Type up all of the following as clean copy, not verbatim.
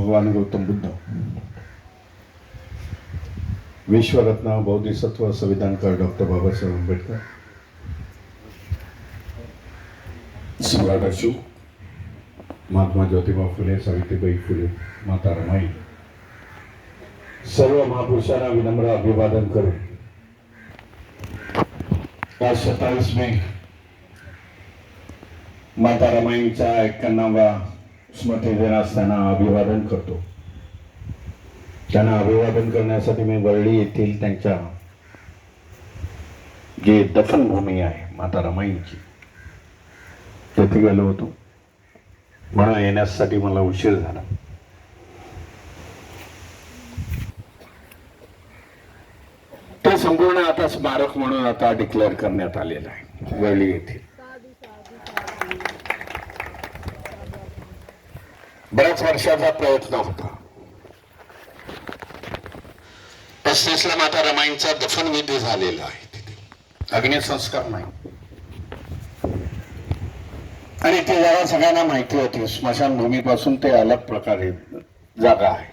भगवान गौतम बुद्ध, विश्वरत्न बौद्धिसत्व संविधानकार डॉक्टर बाबासाहेब आंबेडकर, सम्राट अशोक, महात्मा ज्योतिबा फुले, सावित्रीबाई फुले, माता रमाई, सर्व महापुरुषांना विनम्र अभिवादन करून आज 27 मे माता रमाईंचा 91वा स्मृती दिन असताना अभिवादन करतो. त्यांना अभिवादन करण्यासाठी मी वरळी येथील त्यांच्या जे दफनभूमी आहे माता रमाईंची तेथे गेलो होतो. म्हणून येण्यासाठी मला उशीर झाला. ते संपूर्ण आता स्मारक म्हणून आता डिक्लेअर करण्यात आलेलं आहे वरळी येथे. बऱ्याच वर्षाचा प्रयत्न होता. 35 ला माता रमाईंचा दफनविधी झालेला आहे. तिथे अग्निसंस्कार नाही आणि ते जरा सगळ्यांना माहिती होती. स्मशानभूमीपासून ते अलग प्रकारे जागा आहे.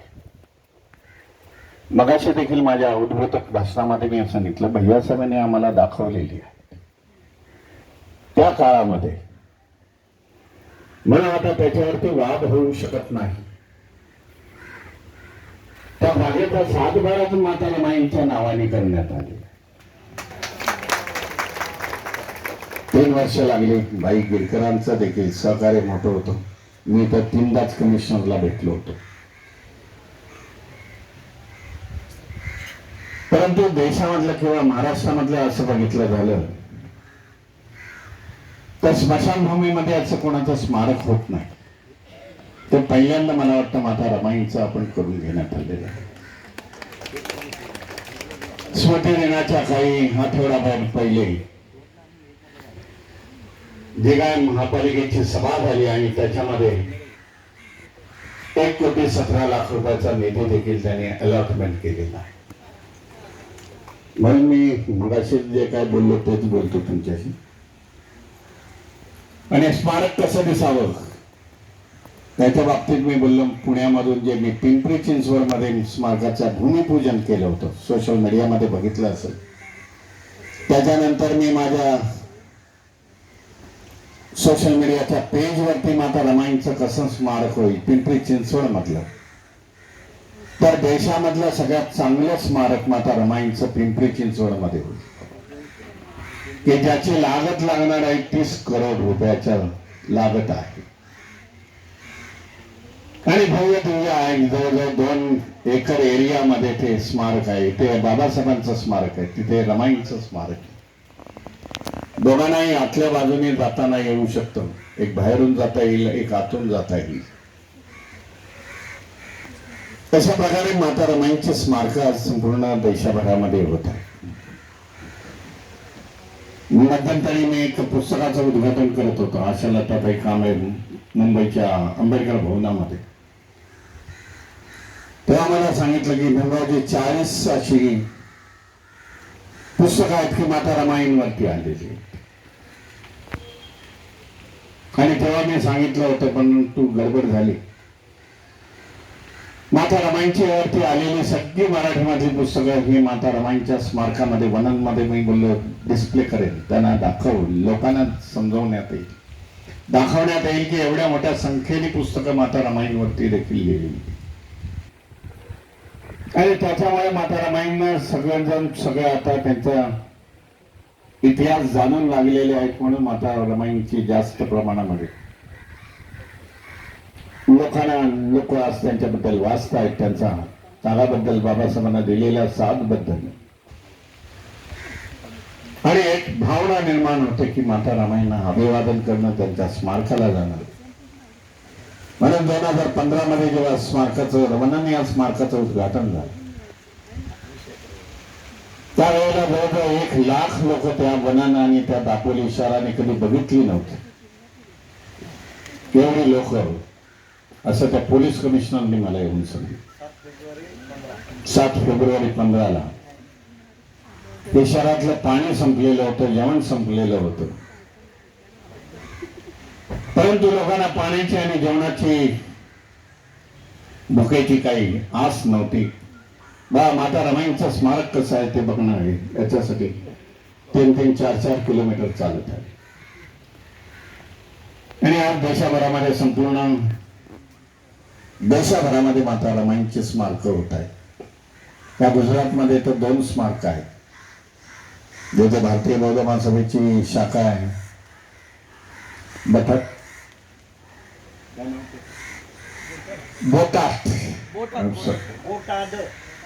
मगाशी देखील माझ्या उद्बोधक भाषणामध्ये मी सांगितलं, भैयासाहेबांनी आम्हाला दाखवलेली आहे त्या काळामध्ये. म्हणून आता त्याच्यावरती वाद होऊ शकत नाही. त्या जागेचा 7-12 माता रमाईंच्या नावाने करण्यात आले. 3 वर्ष लागली. भाई गिरकरांचं देखील सहकार्य मोठं होतं. मी तर 3दाच कमिशनरला भेटलो होतो. परंतु देशामधलं किंवा महाराष्ट्रामधलं असं बघितलं झालं तर स्मशानभूमीमध्ये असं कोणाचं स्मारक होत नाही. ते पहिल्यांदा मला वाटतं माता रमाईंचं आपण करून घेण्यात आलेलं आहे. स्मृती दिनाच्या काही आठवडाभर पहिले जे काय महापालिकेची सभा झाली आणि त्याच्यामध्ये 1,17,00,000 रुपयाचा निधी देखील त्यांनी अलॉटमेंट केलेला आहे. म्हणून मी मगाशी जे काय बोललो तेच बोलतो तुमच्याशी. आणि स्मारक कसं दिसावं त्याच्या बाबतीत मी बोललो. पुण्यामधून जे मी पिंपरी चिंचवड मध्ये स्मारकाचं भूमिपूजन केलं होतं, सोशल मीडियामध्ये बघितलं असेल. त्याच्यानंतर मी माझ्या सोशल मीडियाच्या पेजवरती माता रमाईंचं कसं स्मारक होईल पिंपरी चिंचवड मधलं, तर देशामधलं सगळ्यात चांगलं स्मारक माता रमाईंचं पिंपरी चिंचवड मध्ये होईल, की ज्याची लागत लागणार आहे 30 करोड रुपयाच्या लागत आहे. आणि भव्य दिव्य आहे. जवळजवळ 2 एकर एरियामध्ये ते स्मारक आहे. ते बाबासाहेबांचं स्मारक आहे, तिथे रमाईंचं स्मारक आहे. दोघांनाही आतल्या बाजूने जाताना येऊ शकतं. एक बाहेरून जाता येईल, एक आतून जाता येईल. तशा प्रकारे माता रमाईंचे स्मारक आज संपूर्ण देशभरामध्ये होत आहे. मध्यंतरी मी एक पुस्तकाचं उद्घाटन करत होतो आशालताबाई कांबळे मुंबईच्या आंबेडकर भवनामध्ये. तेव्हा मला सांगितलं की मुंबईची 40 अशी पुस्तकं आहेत की माता रमाईंवरती आलेली. आणि तेव्हा मी सांगितलं होतं पण तू गडबड झाली. माता रमाईंची वरती आलेली सगळी मराठीमधली पुस्तकं ही माता रमाईंच्या स्मारकामध्ये वनांमध्ये मी बोललो डिस्प्ले करेल. त्यांना दाखवू, लोकांना समजवण्यात येईल, दाखवण्यात येईल की एवढ्या मोठ्या संख्येने पुस्तकं माता रमाईंवरती देखील लिहिली. आणि त्याच्यामुळे माता रमाईंना सगळे आता त्यांचा इतिहास जाणून लागलेले आहेत. म्हणून माता रमाईंची जास्त प्रमाणामध्ये लोक आज त्यांच्याबद्दल वाचतायत, त्यांचा त्यागाबद्दल, बाबासाहेबांना दिलेल्या साथबद्दल. आणि एक भावना निर्माण होते की माता रमाईंना अभिवादन करणं, त्यांच्या स्मारकाला जाणं. म्हणून 2015 मध्ये जेव्हा रमणांनी या स्मारकाचं उद्घाटन झालं त्यावेळेला जवळजवळ 1,00,000 लोक त्या वनानं आणि त्या दापोली शहराने कधी बघितली नव्हती. एवढी लोक असं त्या पोलीस कमिशनरने मला येऊन सांगितलं. 7 फेब्रुवारी 15 ते शहरातलं पाणी संपलेलं होतं, जेवण संपलेलं होतं. परंतु लोकांना पाण्याची आणि जेवणाची भुकेची काही आस नव्हती. बा माता रमाईंचं स्मारक कसं आहे ते बघणं आहे, याच्यासाठी 3-3, 4-4 किलोमीटर चालत आहे. आणि आज देशभरामध्ये संपूर्ण देशभरामध्ये माता रमाईंची स्मारक होत आहे. त्या गुजरातमध्ये तर 2 स्मारक आहेत. जिथे भारतीय बौद्ध महासभेची शाखा आहे,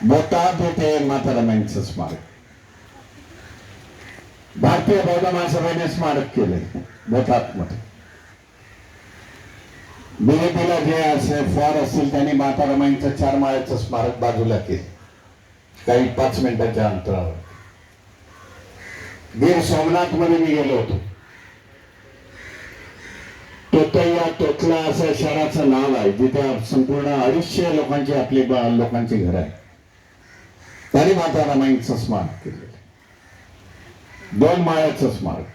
बोटाद येथे माता रमाईंचं स्मारक भारतीय बौद्ध महासभेने स्मारक केले बोटाद मध्ये. बीजेपीला जे असे फॉर असतील त्यांनी माता रमाईंचं 4 माळ्याचं स्मारक बाजूला केले, काही 5 मिनिटाच्या अंतरावर. गिर सोमनाथ मध्ये मी गेलो होतो. तोतैया तोतला असं शहराचं नाव आहे, जिथे संपूर्ण 250 लोकांची आपली लोकांची घर आहे. तरी माता रमाईंचं स्मारक केलेलं, 2 माळ्याचं स्मारक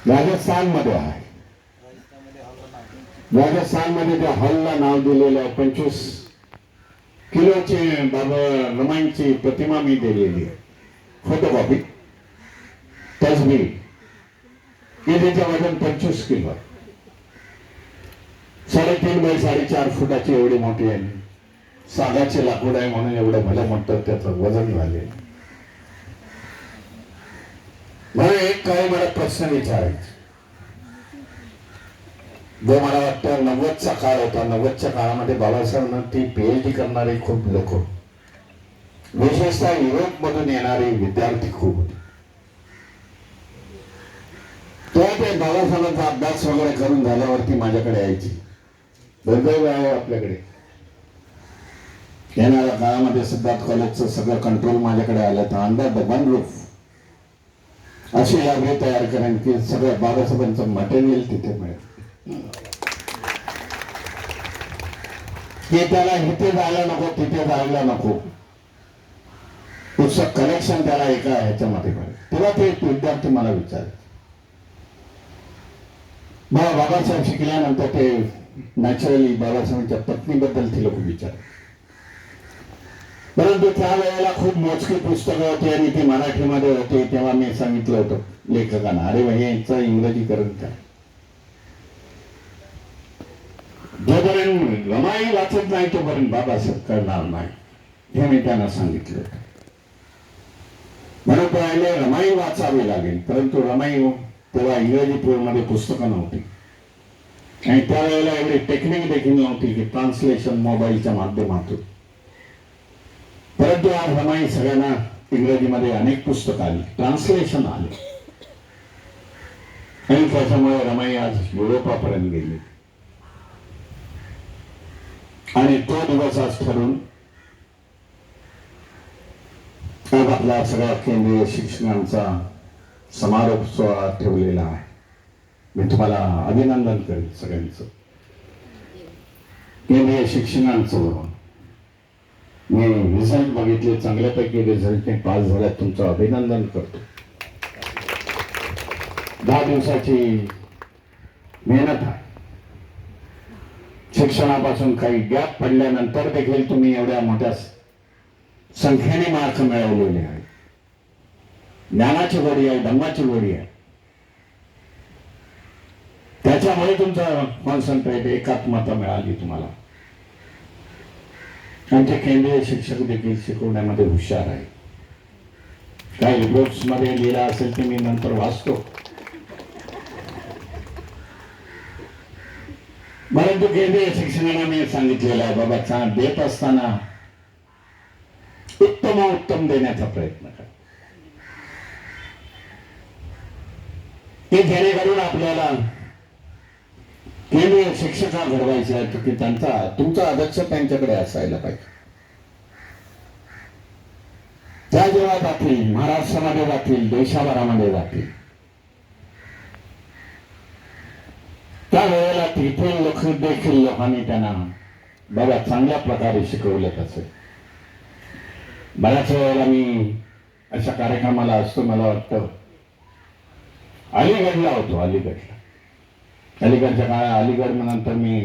राजस्थान मध्ये आहे. राजस्थान मध्ये त्या हॉलला नाव दिलेलं आहे. 25 किलोची बाबा रमाईंची प्रतिमा मी दिलेली आहे, फोटोकॉपी तसबीर, की त्याचं वजन 25 किलो, 3.5 बाय 4.5 फुटाची एवढी मोठी आहे. सागाचे लाकूड आहे म्हणून एवढं भलं म्हणतात, त्याचं वजन झाले. मला एक काही मला प्रश्न विचारायचा, जो मला वाटतं 90चा काळ होता. 90च्या काळामध्ये बाबासाहेबांना ती PhD करणारे खूप लोक, विशेषतः युरोप मधून येणारे विद्यार्थी खूप होते. तेव्हा ते बाबासाहेबांचा अभ्यास वगैरे करून झाल्यावरती माझ्याकडे यायची. दुर्दैव आहे आपल्याकडे, येणाऱ्या काळामध्ये सिद्धार्थ कॉलेजचं सगळं कंट्रोल माझ्याकडे आलं तर अंडर द वन रूफ अशी लायब्ररी तयार करेन की सगळं बाबासाहेबांचं मटेरियल तिथे मिळेल, की त्याला इथे जायला नको तिथे जायला नको, पुस्तक कलेक्शन त्याला एका ह्याच्यामध्ये मिळेल. तेव्हा ते विद्यार्थी मला विचारले. मला बाबासाहेब शिकल्यानंतर ते नॅचरली बाबासाहेबांच्या पत्नीबद्दल ते लोक विचारले. परंतु त्यावेळेला खूप मोजकी पुस्तकं होती आणि ती मराठीमध्ये होती. तेव्हा मी सांगितलं होतं लेखकांना, अरे भाई यांचं इंग्रजीकरण काय, जोपर्यंत रमाई वाचत नाही तोपर्यंत बाबासाहेब करणार नाही, हे मी त्यांना सांगितलं होतं. म्हणून पहिले रमाई वाचावी लागेल. परंतु रमाई तेव्हा इंग्रजी पुस्तकं नव्हती आणि त्यावेळेला एवढी टेक्निक देखील नव्हती की ट्रान्सलेशन मोबाईलच्या माध्यमातून. परंतु आज रमाई सगळ्यांना इंग्रजीमध्ये अनेक पुस्तकं आली, ट्रान्सलेशन आले आणि त्याच्यामुळे रमाई आज युरोपापर्यंत गेली. आणि तो दिवस आज ठरून आज आपल्या सगळ्या केंद्रीय शिक्षणाचा समारोप सोहळा ठेवलेला आहे. मी तुम्हाला अभिनंदन करेन सगळ्यांचं. केंद्रीय शिक्षणाचं मी रिझल्ट बघितले, चांगल्यापैकी रिझल्टने पास झाल्यात, तुमचं अभिनंदन करतो. 10 दिवसाची मेहनत आहे. शिक्षणापासून काही गॅप पडल्यानंतर देखील तुम्ही एवढ्या मोठ्या संख्येने मार्क मिळवलेले आहे. ज्ञानाची गोडी आहे, धम्माची गोडी आहे. त्याच्यामुळे तुमचं कॉन्सन्ट्रेट, एकात्मता मिळाली तुम्हाला. आमचे केंद्रीय शिक्षक देखील शिकवण्यामध्ये हुशार आहे. काही रिपोर्ट्स मध्ये लिहिला असेल ते मी नंतर वाचतो. परंतु केंद्रीय शिक्षणाला मी सांगितलेलं आहे, बाबा छान देत असताना उत्तम देण्याचा प्रयत्न करा, की जेणेकरून आपल्याला केंद्रीय शिक्षका घडवायचे आहेत की तुमचा आदर्श त्यांच्याकडे असायला पाहिजे. त्या जेव्हा जातील, महाराष्ट्रामध्ये जातील, देशाभरामध्ये जातील, त्यावेळेला तिथे देखील लोकांनी त्यांना बघा चांगल्या प्रकारे शिकवलं असेल. बऱ्याच वेळेला मी अशा कार्यक्रमाला असतो, मला वाटतं अलीगडला होतो. अलीगडच्या काळात, अलीगड नंतर मी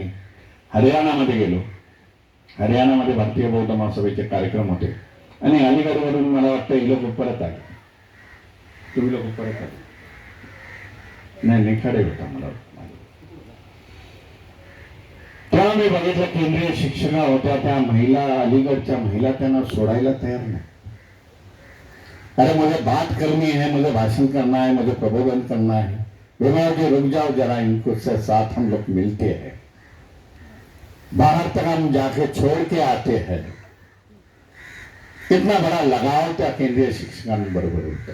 हरियाणामध्ये गेलो. हरियाणामध्ये भारतीय बौद्ध महासभेचे कार्यक्रम होते आणि अलीगडवरून मला वाटतं ही लोक परत आले. तुम्ही लोक परत आले नाही, निखाडे होता मला वाटतं. तेव्हा मी बघितलं केंद्रीय शिक्षिका होत्या, त्या महिला, अलीगडच्या महिला त्यांना सोडायला तयार नाही. अरे मुझे बात करनी है, मुझे भाषण करना है, मुझे प्रबोधन करना है, जो रुक जाओ जरा, इनको से साथ हम लोग मिलते हैं, बाहर तक हम जाके छोड़ के आते हैं. इतना बड़ा लगाव त्या केंद्रीय शिक्षकांबरोबर होता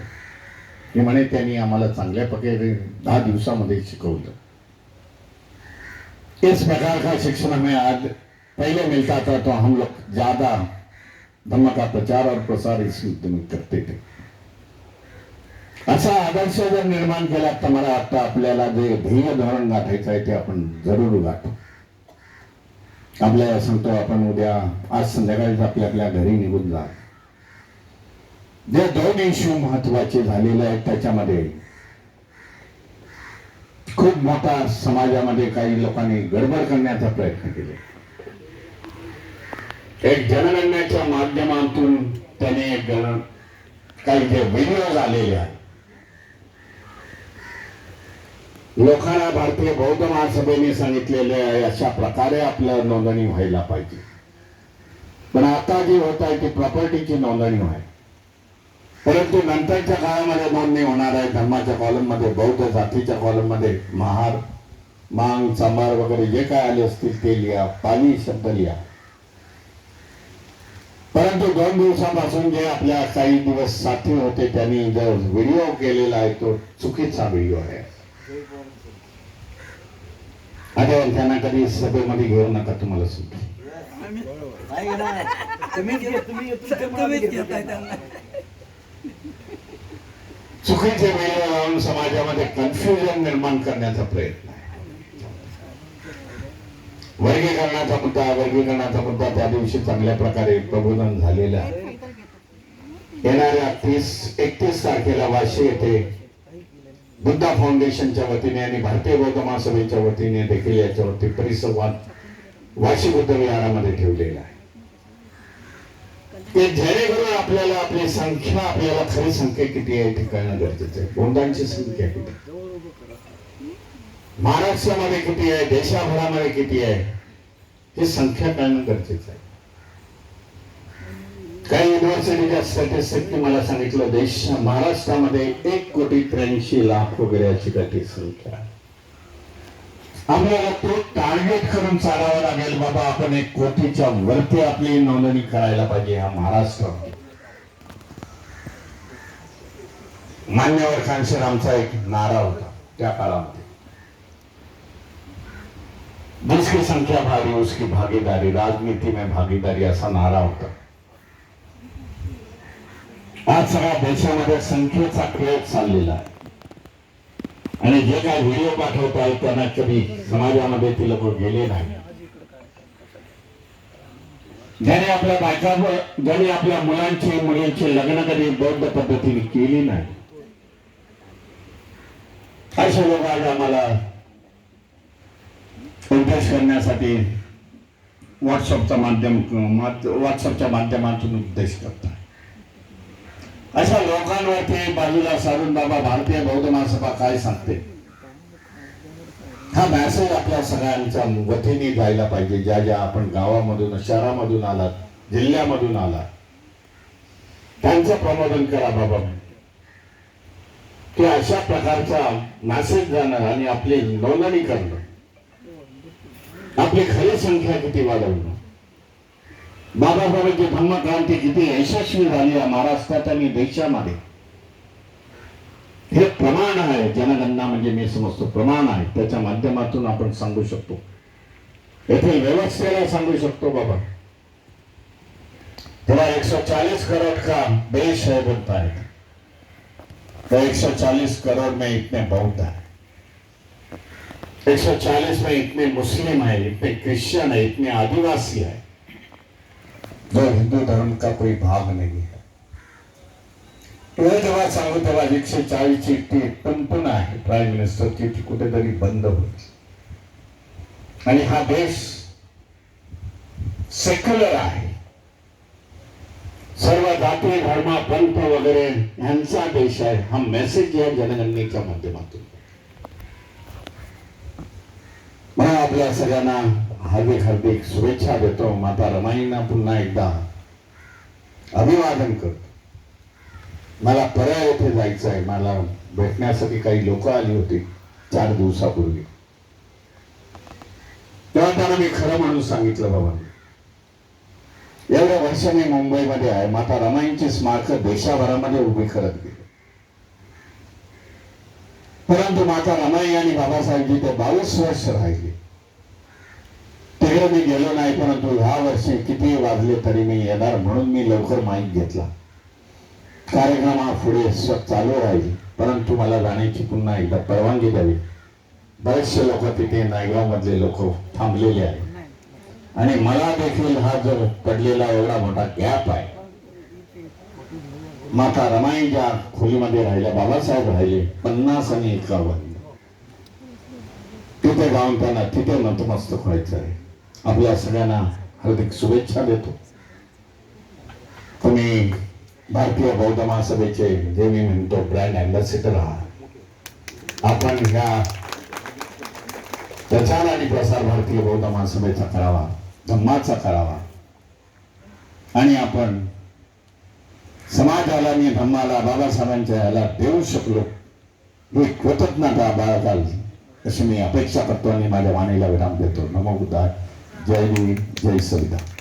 की म्हणे त्यांनी आम्हाला चांगल्या प्रकारे 10 दिवसामध्ये शिकवलं. इस प्रकार का शिक्षण हमें आज पहले मिलता था तो हम लोग ज्यादा धम्म का प्रचार और प्रसार इस मुद्दे में करते थे. असा आदर्श जर निर्माण केला तर मला वाटतं आपल्याला जे ध्येय धोरण गाठायचं आहे ते आपण जरूर गाठू. आपल्याला सांगतो आपण उद्या, आज संध्याकाळीच आपल्या आपल्या घरी निघून जा. जे 2 इश्यू महत्वाचे झालेले आहेत त्याच्यामध्ये खूप मोठा समाजामध्ये काही लोकांनी गडबड करण्याचा प्रयत्न केले. एक जनगणनेच्या माध्यमातून त्याने काही जे व्हिडिओ आलेले आहेत, लोकांना भारतीय बौद्ध महासभेने सांगितलेले आहे अशा प्रकारे आपलं नोंदणी व्हायला पाहिजे. पण आता जी होत आहे ती प्रॉपर्टीची नोंदणी आहे, परंतु नंतरच्या काळामध्ये नोंदणी होणार आहे धर्माच्या कॉलम मध्ये, बौद्ध जातीच्या कॉलम मध्ये महार, मांग, चांभार वगैरे जे काय आले असतील ते लिहा, पाली शब्द लिहा. परंतु 2 दिवसापासून जे आपल्या काही दिवस साथी होते त्यांनी जो व्हिडिओ केलेला आहे तो चुकीचा व्हिडिओ आहे. आता त्यांना कधी सभेमध्ये घेऊ नका, तुम्हाला सुद्धा चुकीचे व्हिडिओ लावून समाजामध्ये कन्फ्युजन निर्माण करण्याचा प्रयत्न आहे. वर्गीकरणाचा मुद्दा त्या दिवशी चांगल्या प्रकारे प्रबोधन झालेला आहे. येणाऱ्या 31 तारखेला वाशी येथे बुद्धा फाउंडेशनच्या वतीने आणि भारतीय बौद्ध महासभेच्या वतीने देखील याच्यावरती परिसंवाद वाशी बुद्ध विहारामध्ये ठेवलेला आहे. ते जेणेकरून आपल्याला आपली संख्या, आपल्याला खरी संख्या किती आहे ते कळणं गरजेचं आहे. बौद्धांची संख्या किती, महाराष्ट्रामध्ये किती आहे, देशाभरामध्ये किती आहे, ही संख्या कळणं गरजेचं आहे. काही युनिव्हर्सिटीच्या स्टॅटिस्टिकने मला सांगितलं महाराष्ट्रामध्ये 1,83,00,000 वगैरे अशी काही संख्या आहे. आपल्याला तो टार्गेट करून चालावं लागेल. बाबा आपण 1 कोटीच्या वरती आपली नोंदणी करायला पाहिजे हा महाराष्ट्रामध्ये. मान्यवर खानशेर आमचा एक नारा होता त्या काळामध्ये, जिसकी संख्या भारी उसकी भागीदारी, राजनीति में भागीदारी असा नारा होता. आज सगळ्या देशामध्ये संख्येचा खेळ चाललेला आहे आणि जे काय व्हिडिओ पाठवत आहेत त्यांना कधी समाजामध्ये ती लोक गेले नाही. ज्याने आपल्या बायका, ज्याने आपल्या मुलांची लग्न कधी बौद्ध पद्धतीने केली नाही, असे लोक आज आम्हाला उपदेश करण्यासाठी व्हॉट्सअपच्या माध्यमातून उपदेश करतात. अशा लोकांवरती बाजूला सारून बाबा भारतीय बौद्ध महासभा काय सांगते हा मेसेज आपल्या सगळ्यांच्या वतीने जायला पाहिजे. ज्या ज्या आपण गावामधून, शहरामधून आलात, जिल्ह्यामधून आलात, त्यांचं प्रबोधन करा बाबा की अशा प्रकारचा मेसेज जाणं आणि आपली नोंदणी करणं, आपली खरी संख्या किती वाढवणं, बाबासाहेबांची धम्मक्रांती किती यशस्वी झाली आहे महाराष्ट्रात आणि देशामध्ये, हे प्रमाण आहे. जनगणना म्हणजे मी समजतो प्रमाण आहे. त्याच्या माध्यमातून आपण सांगू शकतो, येथे व्यवस्थेला सांगू शकतो बाबा तेरा 140 करोड़ का देश है बोलता है, तो 140 करोड़ में इतने बौद्ध है, 140 में इतने मुस्लिम है, इतने क्रिश्चियन है, इतने आदिवासी है, जो हिंदू धर्म का कोई भाग नहीं है. जेव्हा सांगू तेव्हा 140 ची ती टुनटुन आहे प्राईम मिनिस्टरची, ती कुठेतरी बंद होती आणि हा देश सेक्युलर आहे, सर्व जाती धर्म पंथ वगैरे यांचा देश आहे, हा मेसेज या जनगणनेच्या माध्यमातून मला आपल्या सगळ्यांना हार्दिक हार्दिक शुभेच्छा देतो. माता रमाईंना पुन्हा एकदा अभिवादन करतो. मला परळ येथे जायचं आहे. मला भेटण्यासाठी काही लोक आली होती 4 दिवसापूर्वी. तेव्हा त्यांना मी खरं म्हणून सांगितलं, बाबा एवढ्या वर्ष मी मुंबईमध्ये आहे, माता रमाईंची स्मारक देशाभरामध्ये उभी करत गेली, परंतु माता रमाई आणि बाबासाहेबजी ते 22 वर्ष राहिले. तिकडे मी गेलो नाही, परंतु ह्या वर्षी किती वाजले तरी मी येणार म्हणून मी लवकर माईक घेतला. कार्यक्रम हा पुढे चालू राहील, परंतु मला जाण्याची पुन्हा एकदा परवानगी द्यावी. बरेचसे लोक तिथे नायगाव मधले लोक थांबलेले आहेत आणि मला देखील हा जो पडलेला एवढा मोठा गॅप आहे, माता रमाई ज्या खोलीमध्ये राहिल्या, बाबासाहेब राहिले 50 आणि 51, तिथे जाऊन त्यांना तिथे नतमस्तक व्हायचं आहे. आपल्या सगळ्यांना हार्दिक शुभेच्छा देतो. तुम्ही भारतीय बौद्ध महासभेचे जे मी म्हणतो ब्रँड अँबॅसेडर आहात. आपण ह्या प्रचार आणि प्रसार भारतीय बौद्ध महासभेचा करावा, धम्माचा करावा आणि आपण समाजाला आणि धम्माला बाबासाहेबांच्या याला देऊ शकलो ही कृतज्ञता बाळगाल अशी मी अपेक्षा करतो आणि माझ्या वाणीला विराम देतो. नमो बुद्धाय. जय भीम, जय संविधान.